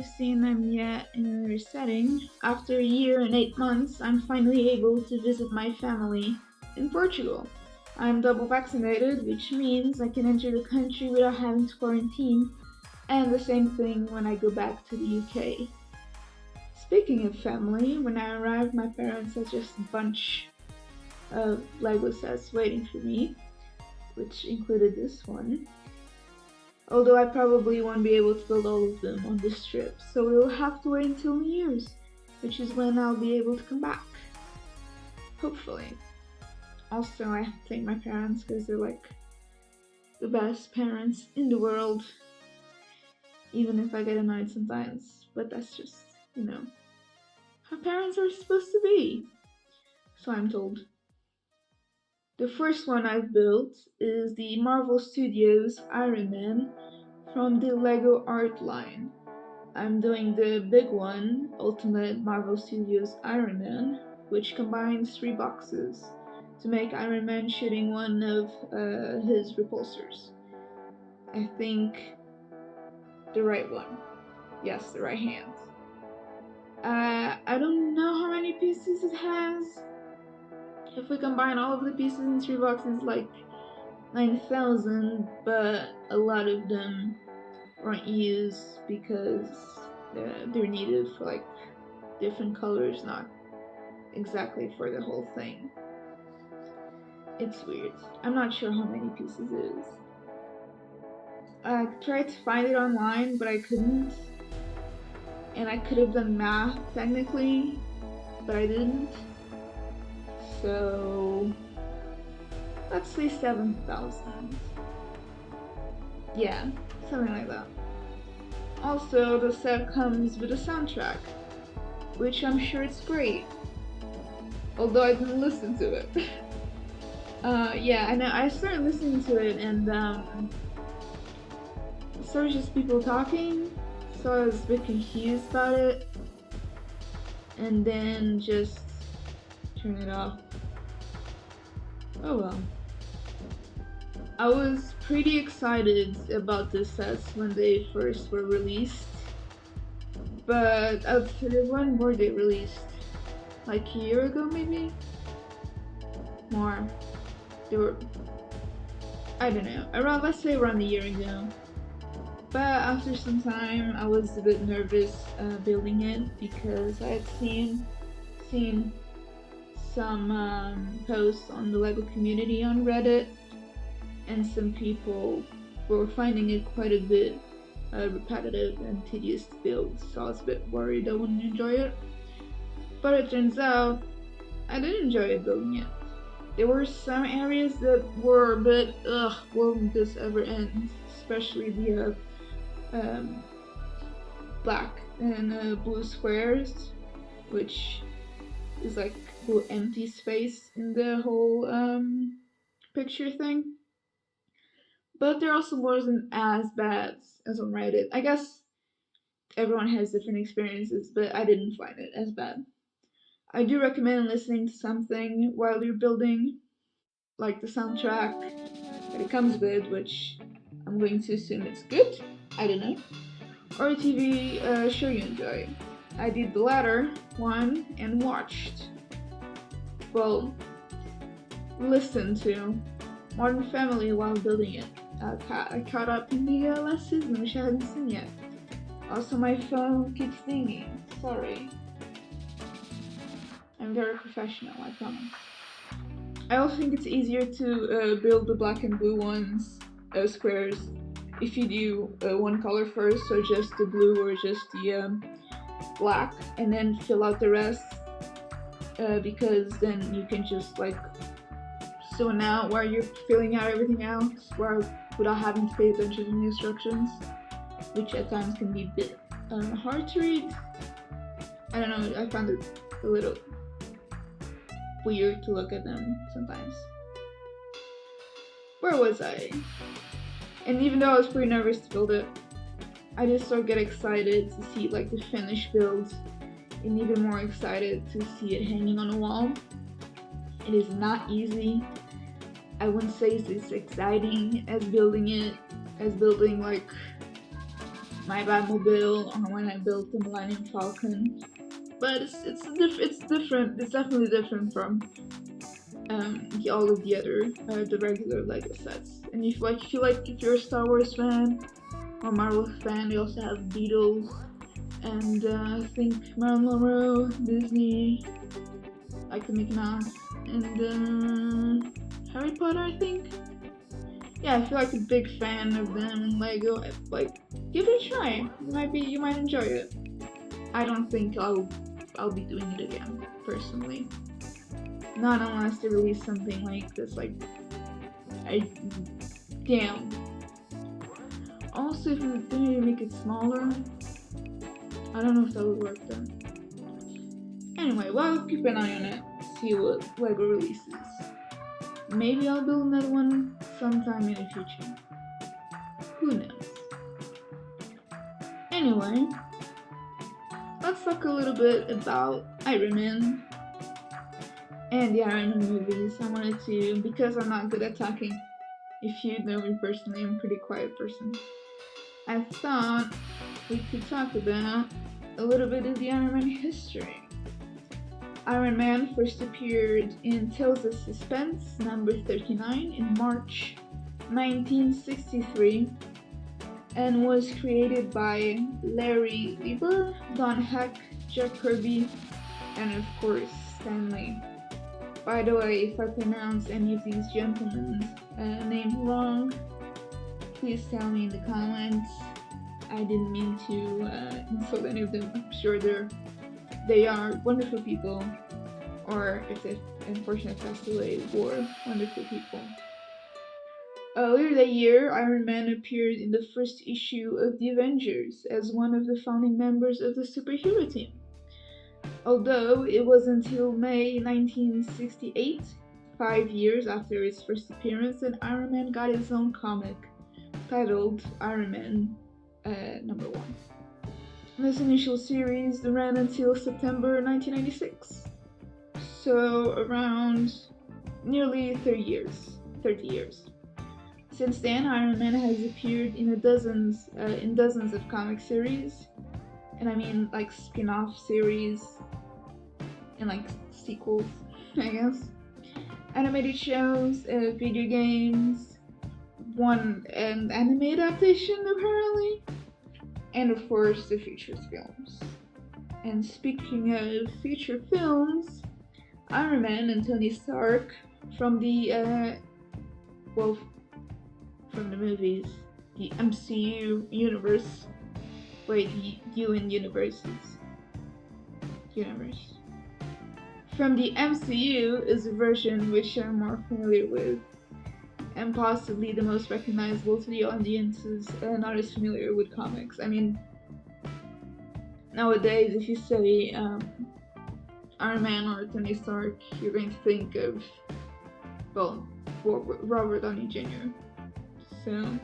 really seen them yet in their setting. After a year and 8 months, I'm finally able to visit my family in Portugal. I'm double vaccinated, which means I can enter the country without having to quarantine, and the same thing when I go back to the UK. Speaking of family, when I arrived, my parents had just a bunch of Lego sets waiting for me, which included this one. Although I probably won't be able to build all of them on this trip, so we'll have to wait until New Year's, which is when I'll be able to come back. Hopefully. Also, I have to thank my parents because they're like the best parents in the world, even if I get annoyed sometimes, but that's just, how parents are supposed to be. So I'm told. The first one I've built is the Marvel Studios Iron Man from the LEGO art line. I'm doing the big one, Ultimate Marvel Studios Iron Man, which combines 3 boxes to make Iron Man shooting one of his repulsors. I think the right one. Yes, the right hand. I don't know how many pieces it has. If we combine all of the pieces in 3 boxes, like 9,000, but a lot of them aren't used because they're needed for like different colors, not exactly for the whole thing. It's weird. I'm not sure how many pieces it is. I tried to find it online, but I couldn't. And I could have done math technically, but I didn't. So let's say 7,000. Yeah, something like that. Also, the set comes with a soundtrack, which I'm sure it's great. Although I didn't listen to it. Yeah, I know. I started listening to it and it started just people talking, so I was a bit confused about it. And then just turn it off. Oh well. I was pretty excited about the sets when they first were released, but when were they released? Like a year ago, maybe? More. They were, I don't know, let's say around a year ago. But after some time, I was a bit nervous building it because I had seen some posts on the LEGO community on Reddit, and some people were finding it quite a bit repetitive and tedious to build, so I was a bit worried I wouldn't enjoy it. But it turns out I did enjoy it building it. There were some areas that were a bit, will this ever end? Especially the black and blue squares, which is like the empty space in the whole picture thing. But there also wasn't as bad as on Reddit. I guess everyone has different experiences, but I didn't find it as bad. I do recommend listening to something while you're building, like the soundtrack that it comes with, which I'm going to assume it's good. I don't know. Or a TV show you enjoy. I did the latter one and watched. Well, listen to Modern Family while building it. I caught up in the last season, which I haven't seen yet. Also, my phone keeps dinging. Sorry. I'm very professional, I promise. I also think it's easier to build the black and blue squares, if you do one color first, so just the blue or just the black, and then fill out the rest, because then you can just like zone out while you're filling out everything else without having to pay attention to the instructions, which at times can be a bit hard to read. I don't know, I found it a little weird to look at them sometimes. Where was I? And even though I was pretty nervous to build it, I just so get excited to see like the finished build, and even more excited to see it hanging on a wall. It is not easy. I wouldn't say it's as exciting as building like my Batmobile or when I built the Millennium Falcon. But it's different. It's definitely different from all of the other the regular Lego sets. And if you're a Star Wars fan or Marvel fan, they also have Beatles and I think Marilyn Monroe, Disney, like the Mickey Mouse, and Harry Potter, I think. Yeah, I feel like a big fan of them and Lego. Like, give it a try. You might enjoy it. I don't think I'll be doing it again, personally. Not unless they release something like this, damn. Also, if they make it smaller, I don't know if that would work though. Anyway, well, keep an eye on it, see what Lego releases. Maybe I'll build another one sometime in the future. Who knows? Anyway, let's talk a little bit about Iron Man and the Iron Man movies. I wanted to, because I'm not good at talking. If you know me personally, I'm a pretty quiet person. I thought we could talk about a little bit of the Iron Man history. Iron Man first appeared in Tales of Suspense number 39 in March 1963 and was created by Larry Lieber, Don Heck, Jack Kirby, and of course Stan Lee. By the way, if I pronounce any of these gentlemen's names wrong, please tell me in the comments. I didn't mean to insult any of them. I'm sure they are wonderful people, or if they unfortunately passed away, were wonderful people. Earlier that year, Iron Man appeared in the first issue of The Avengers as one of the founding members of the superhero team. Although it was until May 1968, 5 years after its first appearance, that Iron Man got his own comic titled Iron Man number 1. This initial series ran until September 1996, so around nearly 30 years. Since then, Iron Man has appeared in dozens of comic series, and I mean like spin-off series and like sequels, I guess, animated shows, video games, one anime adaptation apparently, and of course the feature films. And speaking of feature films, Iron Man and Tony Stark from the movies, the MCU universe. Wait, the UN universe. From the MCU is a version which I'm more familiar with, and possibly the most recognizable to the audiences not as familiar with comics. I mean, nowadays, if you say Iron Man or Tony Stark, you're going to think of, Robert Downey Jr. So,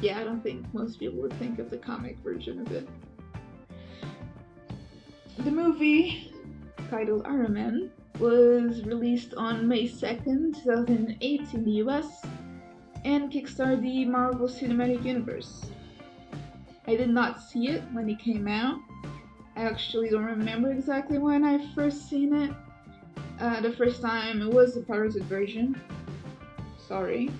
yeah, I don't think most people would think of the comic version of it. The movie, titled Iron Man, was released on May 2nd, 2008 in the US, and kickstarted the Marvel Cinematic Universe. I did not see it when it came out. I actually don't remember exactly when I first seen it. The first time it was the pirated version. Sorry.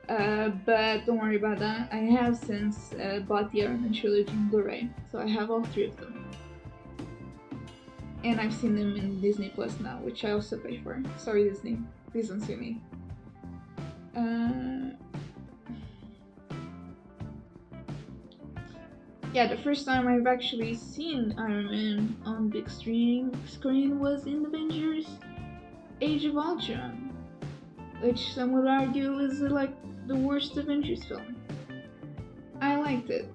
But don't worry about that. I have since bought the Iron Man trilogy in Blu-ray, so I have all 3 of them. And I've seen them in Disney Plus now, which I also pay for. Sorry, Disney. Please don't sue me. Yeah, the first time I've actually seen Iron Man on big screen was in Avengers Age of Ultron, which some would argue is like the worst Avengers film. I liked it.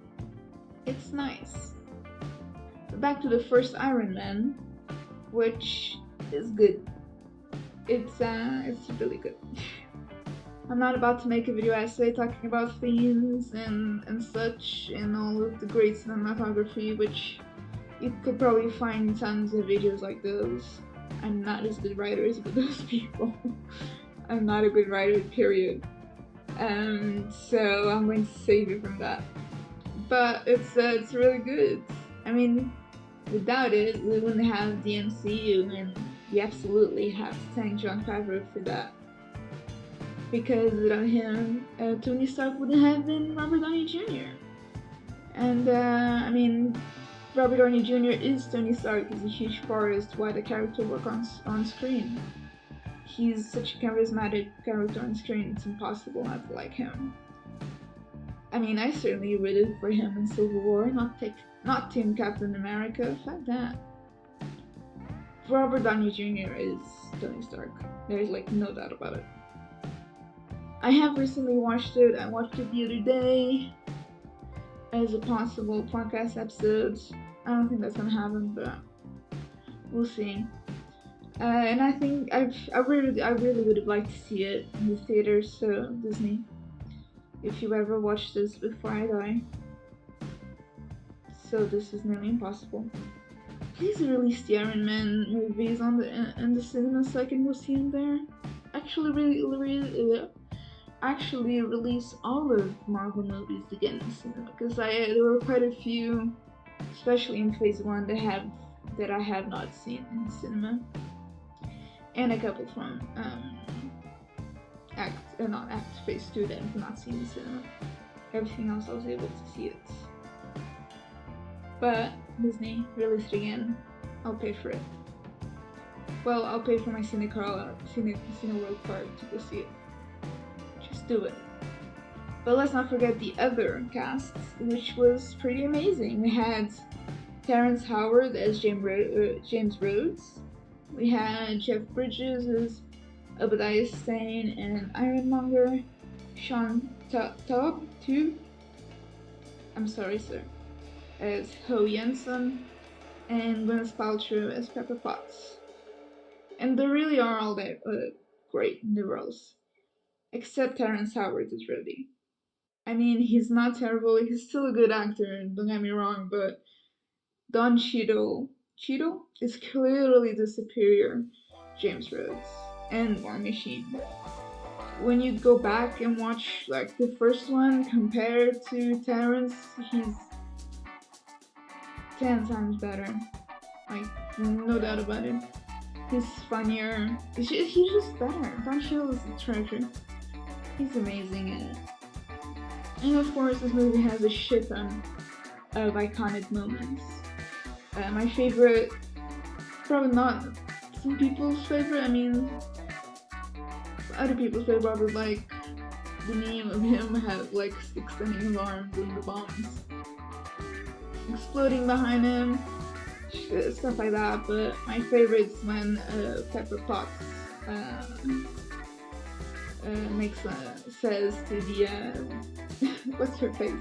It's nice. But back to the first Iron Man, which is good. It's really good. I'm not about to make a video essay talking about themes and such and all of the great cinematography, which you could probably find tons of videos like those. I'm not as good writer as those people. I'm not a good writer, period. So I'm going to save you from that. but it's really good. I mean, without it, we wouldn't have the MCU, and we absolutely have to thank Jon Favreau for that. Because without him, Tony Stark wouldn't have been Robert Downey Jr. And I mean, Robert Downey Jr. is Tony Stark. Is a huge part as to why the character works on screen. He's such a charismatic character on screen. It's impossible not to like him. I mean, I certainly rooted for him in Civil War, not Team Captain America. Fuck that. Robert Downey Jr. is Tony Stark. There's like no doubt about it. I have recently watched it. I watched it the other day as a possible podcast episode. I don't think that's gonna happen, but we'll see. And I think I really would have liked to see it in the theaters. So Disney, if you ever watch this before I die, so this is nearly impossible. Please release the Iron Man movies in the cinema so I can go see them there. Actually release all of Marvel movies again in the cinema, because there were quite a few, especially in Phase 1, that I have not seen in the cinema, and a couple from Phase 2 that I've not seen in the cinema. Everything else I was able to see it. But Disney, release it again. I'll pay for it. Well, I'll pay for my Cineworld card to go see it. Just do it. But let's not forget the other cast, which was pretty amazing. We had Terrence Howard as James Rhodes. We had Jeff Bridges as Obadiah Stane and Ironmonger. Sean Taub, too. I'm sorry, sir. As Ho Jensen. And Gwyneth Paltrow as Pepper Potts. And they really are all that great in the roles. Except Terrence Howard is Rudy. I mean, he's not terrible. He's still a good actor, don't get me wrong, but Don Cheadle is clearly the superior James Rhodes and War Machine. When you go back and watch like the first one compared to Terrence, he's 10 times better. Like, no doubt about it. He's funnier. He's just better. Don Cheadle is a treasure. He's amazing in it. And of course, this movie has a shit ton of iconic moments. My favorite, probably not some people's favorite, I mean, other people's favorite, probably like the meme of him have like extending his arms and the bombs exploding behind him, stuff like that. But my favorite is when Pepper Potts says to the what's her face,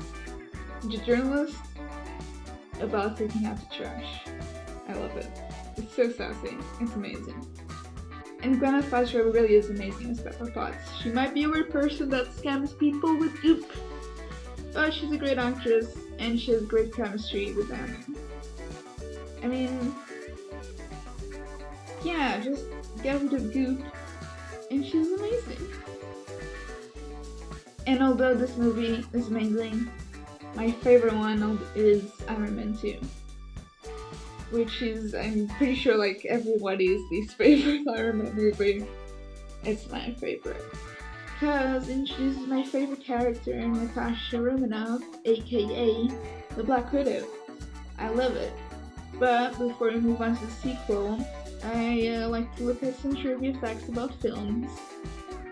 the journalist, about taking out the trash. I love it. It's so sassy. It's amazing. And Gwyneth Paltrow really is amazing as Pepper Potts. She might be a weird person that scams people with goop, but she's a great actress and she has great chemistry with them. I mean, yeah, just get rid of goop and she's amazing. And although this movie is amazing, my favorite one is Iron Man 2. Which is, I'm pretty sure, like, everybody's least favorite Iron Man movie. It's my favorite. Because it introduces my favorite character, Natasha Romanoff, aka the Black Widow. I love it. But before we move on to the sequel, I like to look at some trivia facts about films,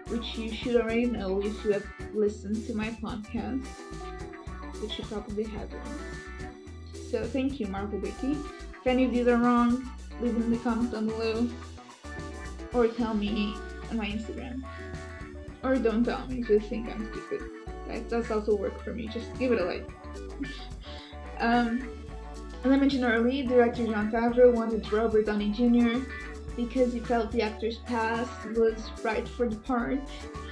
which you should already know if you have listened to my podcast, which you probably haven't. So thank you, Marvel Wiki. If any of these are wrong, leave them in the comments down below, or tell me on my Instagram. Or don't tell me, just think I'm stupid. That's also work for me, just give it a like. As I mentioned earlier, director Jon Favreau wanted Robert Downey Jr. because he felt the actor's past was right for the part.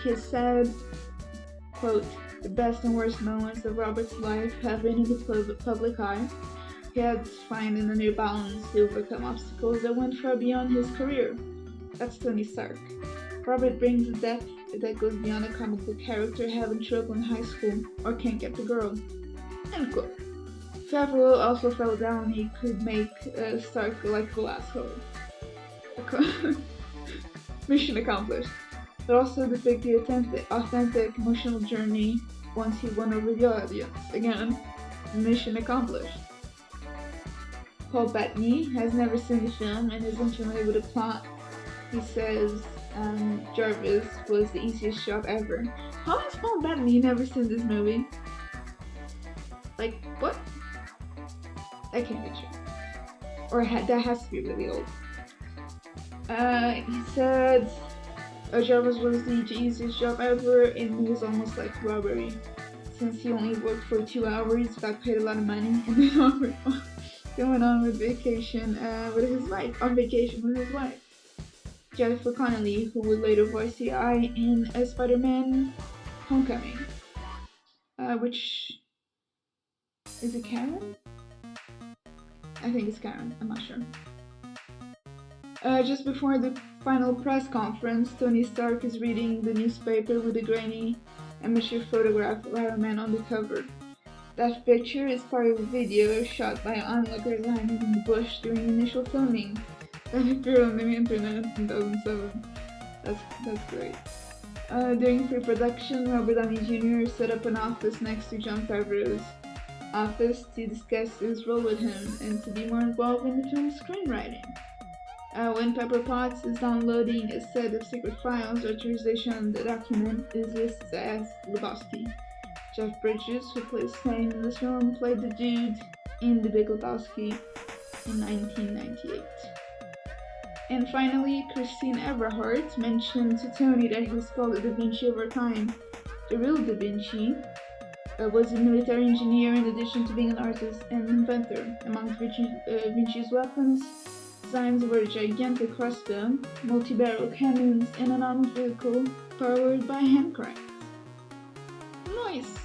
He said, quote, "The best and worst moments of Robert's life have been in the public eye. He had to find an inner balance to overcome obstacles that went far beyond his career. That's Tony Stark. Robert brings a depth that goes beyond a comic book character having trouble in high school or can't get the girl. End quote. Favreau also fell down he could make Stark like a asshole. Mission accomplished. But also depict the authentic emotional journey once he won over the audience. Again, mission accomplished. Paul Bettany has never seen the film and is unfamiliar with the plot. He says Jarvis was the easiest job ever. How has Paul Bettany never seen this movie? Like, what? That can't be true. Or that has to be really old. He said Jarvis was the easiest job ever and he was almost like robbery. Since he only worked for 2 hours, got paid a lot of money, and then going on with vacation with his wife. Jennifer Connelly, who would later voice the Eye in Spider-Man: Homecoming, which is it Karen? I think it's Karen. I'm not sure. Just before the final press conference, Tony Stark is reading the newspaper with a grainy amateur photograph of Iron Man on the cover. That picture is part of a video shot by onlookers hiding in the bush during initial filming that appeared on the internet in 2007. That's great. During pre-production, Robert Downey Jr. set up an office next to Jon Favreau's office to discuss his role with him and to be more involved in the film's screenwriting. When Pepper Potts is downloading a set of secret files, authorization on the document is listed as Lebowski. Jeff Bridges, who plays Shane in this film, played the dude in The Big Lebowski in 1998. And finally, Christine Everhart mentioned to Tony that he was called a Da Vinci over time. The real Da Vinci was a military engineer in addition to being an artist and inventor. Among Vinci's weapons, designs were a gigantic crossbow, multi-barrel cannons, and an armored vehicle powered by hand cranks. Nice!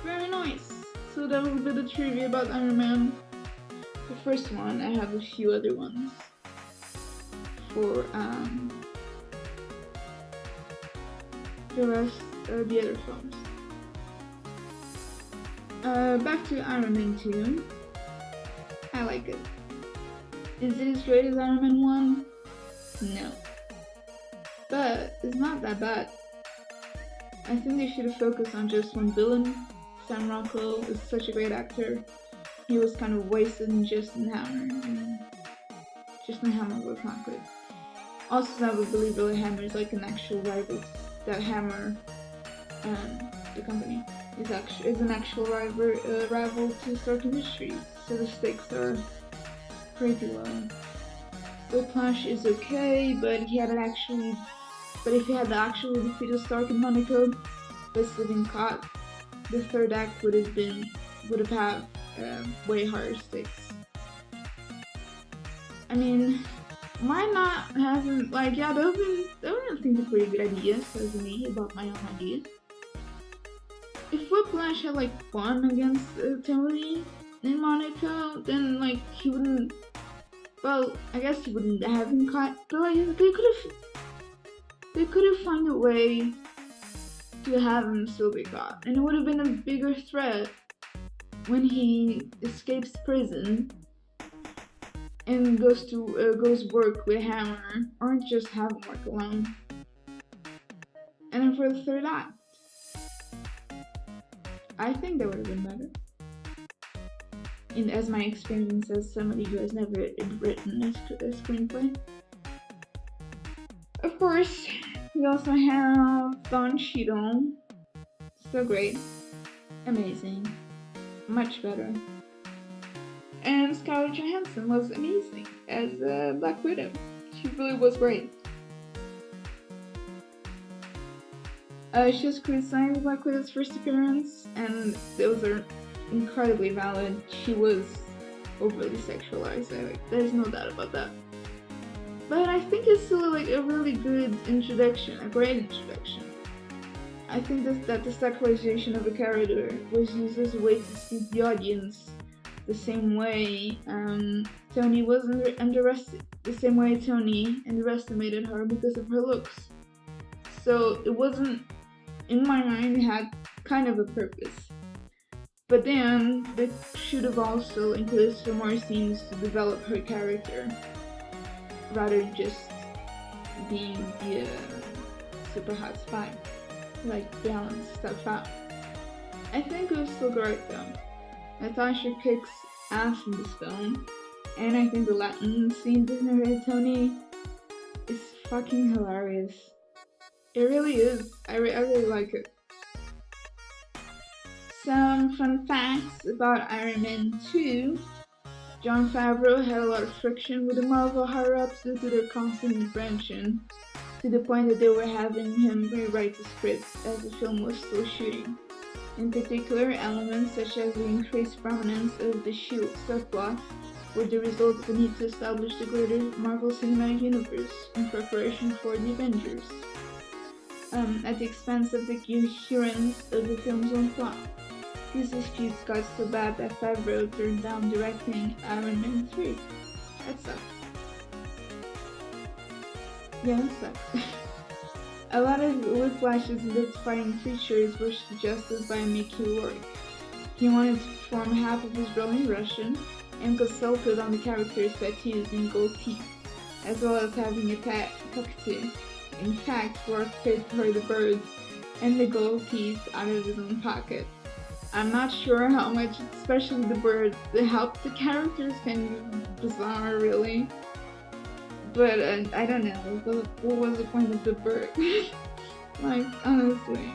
Very nice! So that was a bit of trivia about Iron Man. The first one, I have a few other ones for the rest of the other films. Back to Iron Man 2. I like it. Is it as great as Iron Man 1? No. But it's not that bad. I think they should have focused on just one villain. Sam Rockwell is such a great actor. He was kind of wasted in Justin Hammer. Justin Hammer was not good. Also, I would believe really Hammer is like an actual rival. That Hammer, the company, is an actual rival to Stark Industries. So the stakes are pretty low. Whiplash is okay, but if he had actually defeated Stark and Monaco by slipping caught, the third act would have had way higher stakes. I mean, why not have him, like, yeah, those are I think a pretty good idea, says me about my own ideas. If Whiplash had like won against Tony in Monaco, then like he wouldn't. Well, I guess he wouldn't have him caught, but like they could have found a way to have him still be caught, and it would have been a bigger threat when he escapes prison and goes work with Hammer, or just have him work alone. And then for the third act, I think that would have been better. As my experience as somebody who has never written a screenplay. Of course, we also have Don Cheadle. So great. Amazing. Much better. And Scarlett Johansson was amazing as Black Widow. She really was great. She was criticized Black Widow's first appearance, and those are incredibly valid. She was overly sexualized. There's no doubt about that. But I think it's still like a really good introduction, a great introduction. I think that the sexualization of a character was used as a way to suit the audience, the same way Tony was the same way Tony underestimated her because of her looks. So it wasn't, in my mind, it had kind of a purpose. But then, they should have also included some more scenes to develop her character, rather than just being the super hot spy, like balance stuff out. I think it was still great though. Natasha kicks ass in this film, and I think the Latin scene with her and Tony is fucking hilarious. It really is. I really like it. Some fun facts about Iron Man 2. Jon Favreau had a lot of friction with the Marvel higher-ups due to their constant intervention, to the point that they were having him rewrite the script as the film was still shooting. In particular, elements such as the increased prominence of the S.H.I.E.L.D. subplot were the result of the need to establish the greater Marvel Cinematic Universe in preparation for the Avengers, at the expense of the coherence of the film's own plot. These disputes got so bad that Favreau turned down directing Iron Man 3. That sucks. Yeah, that sucks. A lot of Whiplash's identifying features were suggested by Mickey Rourke. He wanted to perform half of his role in Russian and consulted on the character's tattoos and gold teeth, as well as having a cockatoo. In fact, Rourke paid for the bird and the gold teeth out of his own pocket. I'm not sure how much, especially the bird, helped the characters. Kind of bizarre, really. But I don't know. What was the point of the bird? Like, honestly,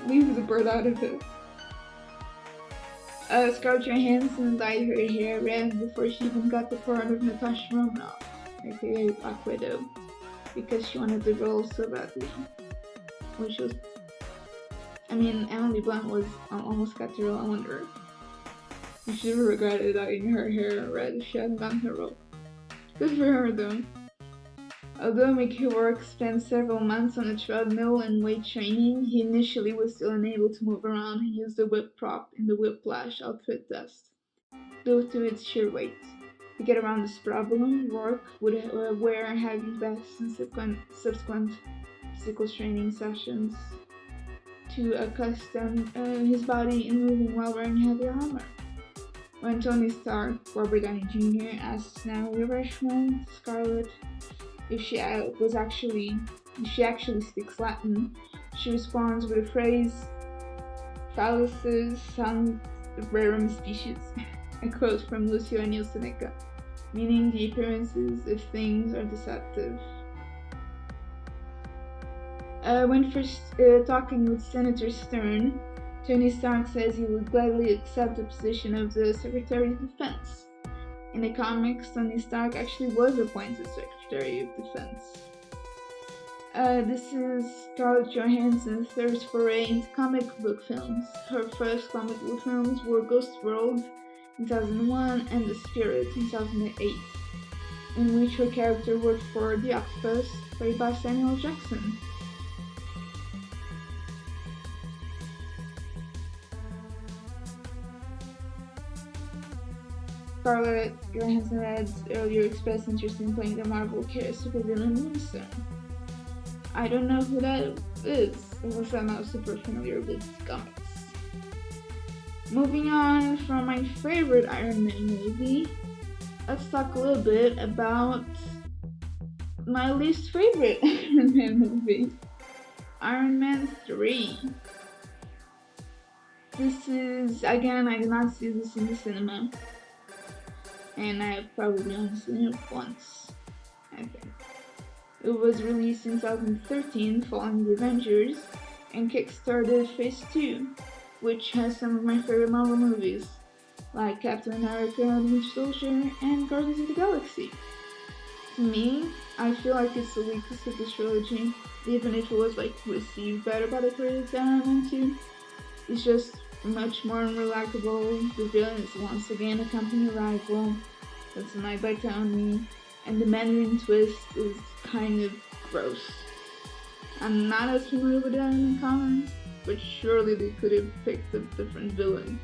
leave the bird out of it. Scarlett Johansson dyed her hair red before she even got the part of Natasha Romanoff, aka Black Widow, because she wanted the role so badly. Which was, Emily Blunt was almost got the role. I wonder if she regretted dyeing her hair red if she hadn't gotten her role. Good for her though. Although Mickey Rourke spent several months on a treadmill and weight training, he initially was still unable to move around and use the whip prop in the Whiplash outfit test, due to its sheer weight. To get around this problem, Rourke would wear heavy vests in subsequent physical training sessions to accustom his body in moving while wearing heavy armor. When Tony Stark, Robert Downey Jr., asks Natalie Portman, Scarlett, if she actually speaks Latin, she responds with the phrase "Fallaces sunt rerum species," a quote from Lucio Anil Seneca, meaning the appearances of things are deceptive. When first talking with Senator Stern, Tony Stark says he would gladly accept the position of the Secretary of Defense. In the comics, Tony Stark actually was appointed Secretary of Defense. This is Scarlett Johansson's third foray into comic book films. Her first comic book films were Ghost World in 2001 and The Spirit in 2008, in which her character worked for the Octopus, played by Samuel Jackson. Scarlett Johansson had earlier expressed interest in playing the Marvel supervillain Monroe. I don't know who that is, unless I'm not super familiar with comics. Moving on from my favorite Iron Man movie, let's talk a little bit about my least favorite Iron Man movie, Iron Man 3. This is, again, I did not see this in the cinema, and I have probably only seen it once, I think. It was released in 2013 following the Avengers, and kickstarted Phase 2, which has some of my favorite Marvel movies, like Captain America, The Winter Soldier, and Guardians of the Galaxy. To me, I feel like it's the weakest of the trilogy, even if it was received better by the critics than Iron Man 2. It's just much more unremarkable. The villain is once again a company rival that's denied by Tony, and the Mandarin twist is kind of gross. I'm not as familiar with that in the comics, but surely they could have picked a different villain,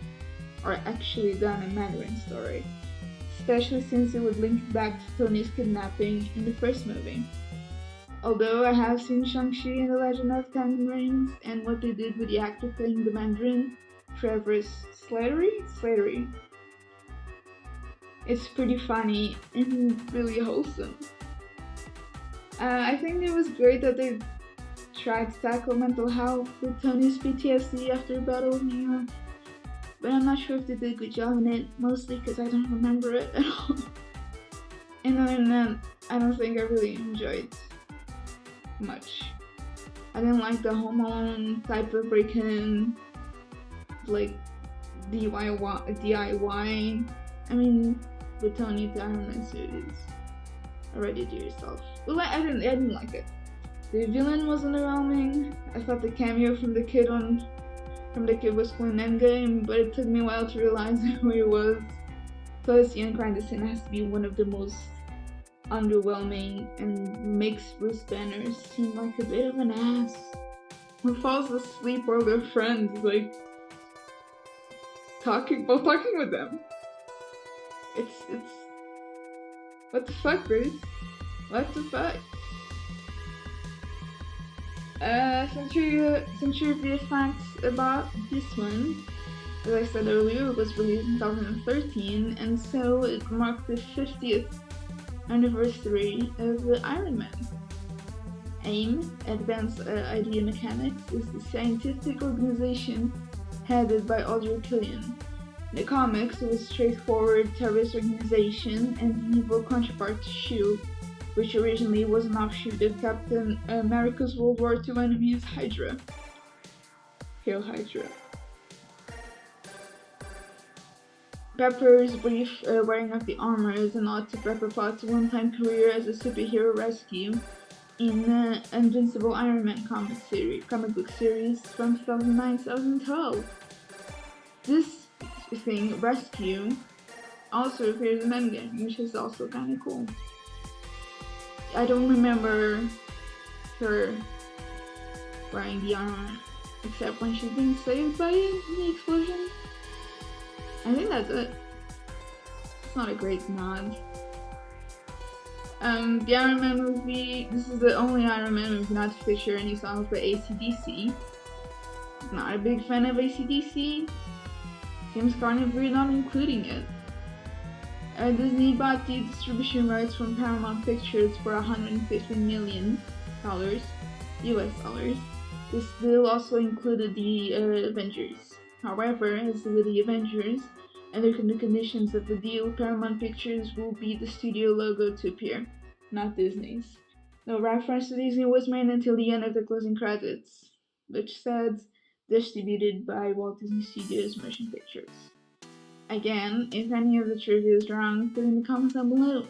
or actually done a Mandarin story, especially since it would link back to Tony's kidnapping in the first movie. Although I have seen Shang-Chi and the Legend of Ten Rings, and what they did with the actor playing the Mandarin Trevor's Slattery. It's pretty funny and really wholesome. I think it was great that they tried to tackle mental health with Tony's PTSD after Battle of New York, but I'm not sure if they did a good job in it, mostly because I don't remember it at all. And other than that, I don't think I really enjoyed much. I didn't like the Home Alone type of break-in, like DIY. I mean, with Tony, the Iron Man suit is already do yourself. Well, I didn't like it. The villain was underwhelming. I thought the cameo from the kid was cool in Endgame, but it took me a while to realize who he was. Plus, Ian Grandison has to be one of the most underwhelming and makes Bruce Banner seem like a bit of an ass who falls asleep while their friends like talking with them. It's what the fuck, Bruce? What the fuck? Some trivia facts about this one. As I said earlier, it was released in 2013, and so it marked the 50th anniversary of the Iron Man. AIM, Advanced Idea Mechanics, is the scientific organization headed by Audrey Killian. In the comics, it was a straightforward terrorist organization and the evil counterpart to S.H.I.E.L.D., which originally was an offshoot of Captain America's World War II enemies, Hydra. Hail Hydra. Pepper's brief wearing of the armor is a nod to Pepper Potts' one-time career as a superhero rescue in the Invincible Iron Man comic book series from 2009-2012. This thing, Rescue, also appears in Endgame, which is also kind of cool. I don't remember her wearing the armor, except when she's being saved by it in the explosion. I think that's it. It's not a great nod. The Iron Man movie, this is the only Iron Man movie not to feature any songs by AC/DC. Not a big fan of AC/DC. Seems kind of weird not including it. Disney bought the distribution rights from Paramount Pictures for $150 million US dollars. This deal also included the Avengers. However, as with the Avengers, under the conditions of the deal, Paramount Pictures will be the studio logo to appear, not Disney's. No reference to Disney was made until the end of the closing credits, which said distributed by Walt Disney Studios Motion Pictures. Again, if any of the trivia is wrong, put in the comments down below.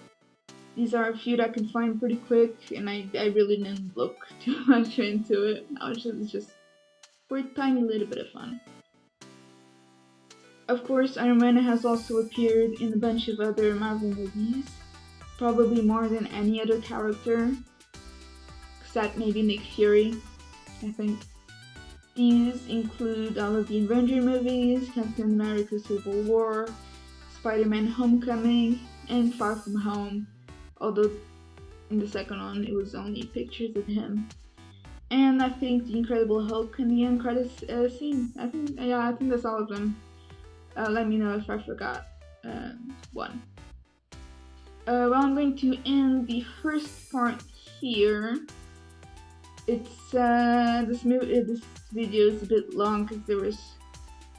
These are a few that I can find pretty quick, and I really didn't look too much into it. It's just for a tiny little bit of fun. Of course, Iron Man has also appeared in a bunch of other Marvel movies, probably more than any other character, except maybe Nick Fury, I think. These include all of the Avenger movies, Captain America Civil War, Spider-Man Homecoming, and Far From Home, although in the second one it was only pictures of him. And I think the Incredible Hulk in the end credits scene. I think that's all of them. Let me know if I forgot one. Well, I'm going to end the first part here. It's this video is a bit long because there was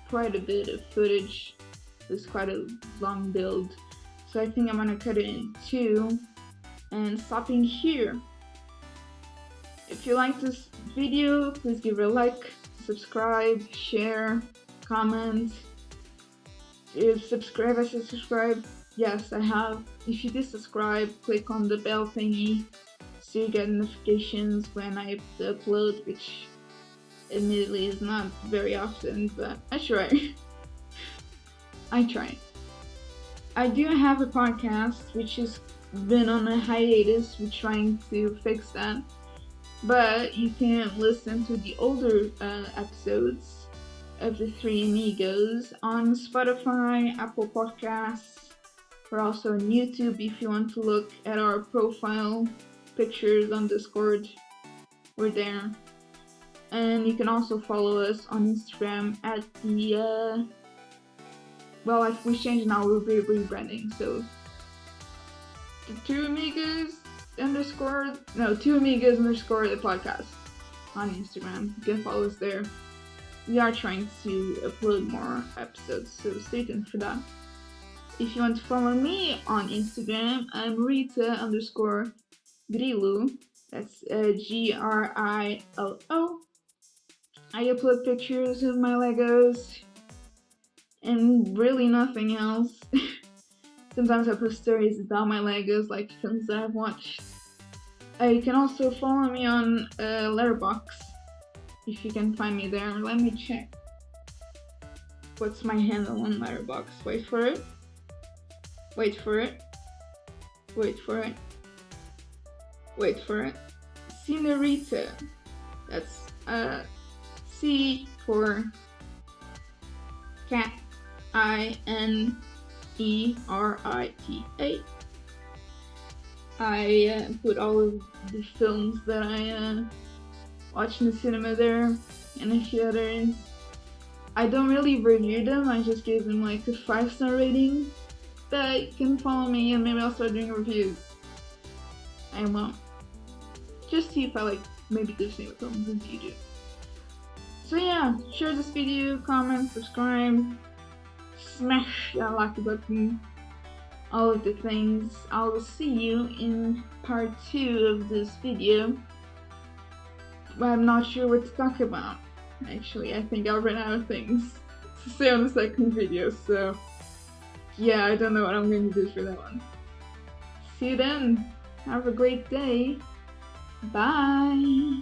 quite a bit of footage. It was quite a long build, so I think I'm gonna cut it in two and stopping here. If you like this video, please give it a like, subscribe, share, comment. If subscribe, I said subscribe. Yes, I have. If you did subscribe, click on the bell thingy so you get notifications when I upload, which admittedly is not very often, but I try. I try. I do have a podcast which has been on a hiatus. We're trying to fix that, but you can listen to the older episodes of the Three Amigos on Spotify, Apple Podcasts. We're also on YouTube if you want to look at our profile pictures on Discord. We're there. And you can also follow us on Instagram at the, well, if we change it now, we'll be rebranding, so the two amigas underscore the podcast on Instagram. You can follow us there. We are trying to upload more episodes, so stay tuned for that. If you want to follow me on Instagram, I'm Rita underscore Grilo. That's Grilo. I upload pictures of my Legos and really nothing else. Sometimes I post stories about my Legos, like films that I've watched. You can also follow me on Letterboxd, if you can find me there. Let me check. What's my handle on Letterboxd? Wait for it. Senorita. That's C for cat, Inerita. I put all of the films that I watch in the cinema there, and a few others. I don't really review them, I just gave them like a 5-star rating. But you can follow me and maybe I'll start doing reviews. I won't. Just see if I like maybe the same films as you do. So yeah, share this video, comment, subscribe, smash that like button, all of the things. I will see you in part 2 of this video. But I'm not sure what to talk about. Actually, I think I'll run out of things to say on the second video, so yeah, I don't know what I'm going to do for that one. See you then. Have a great day. Bye.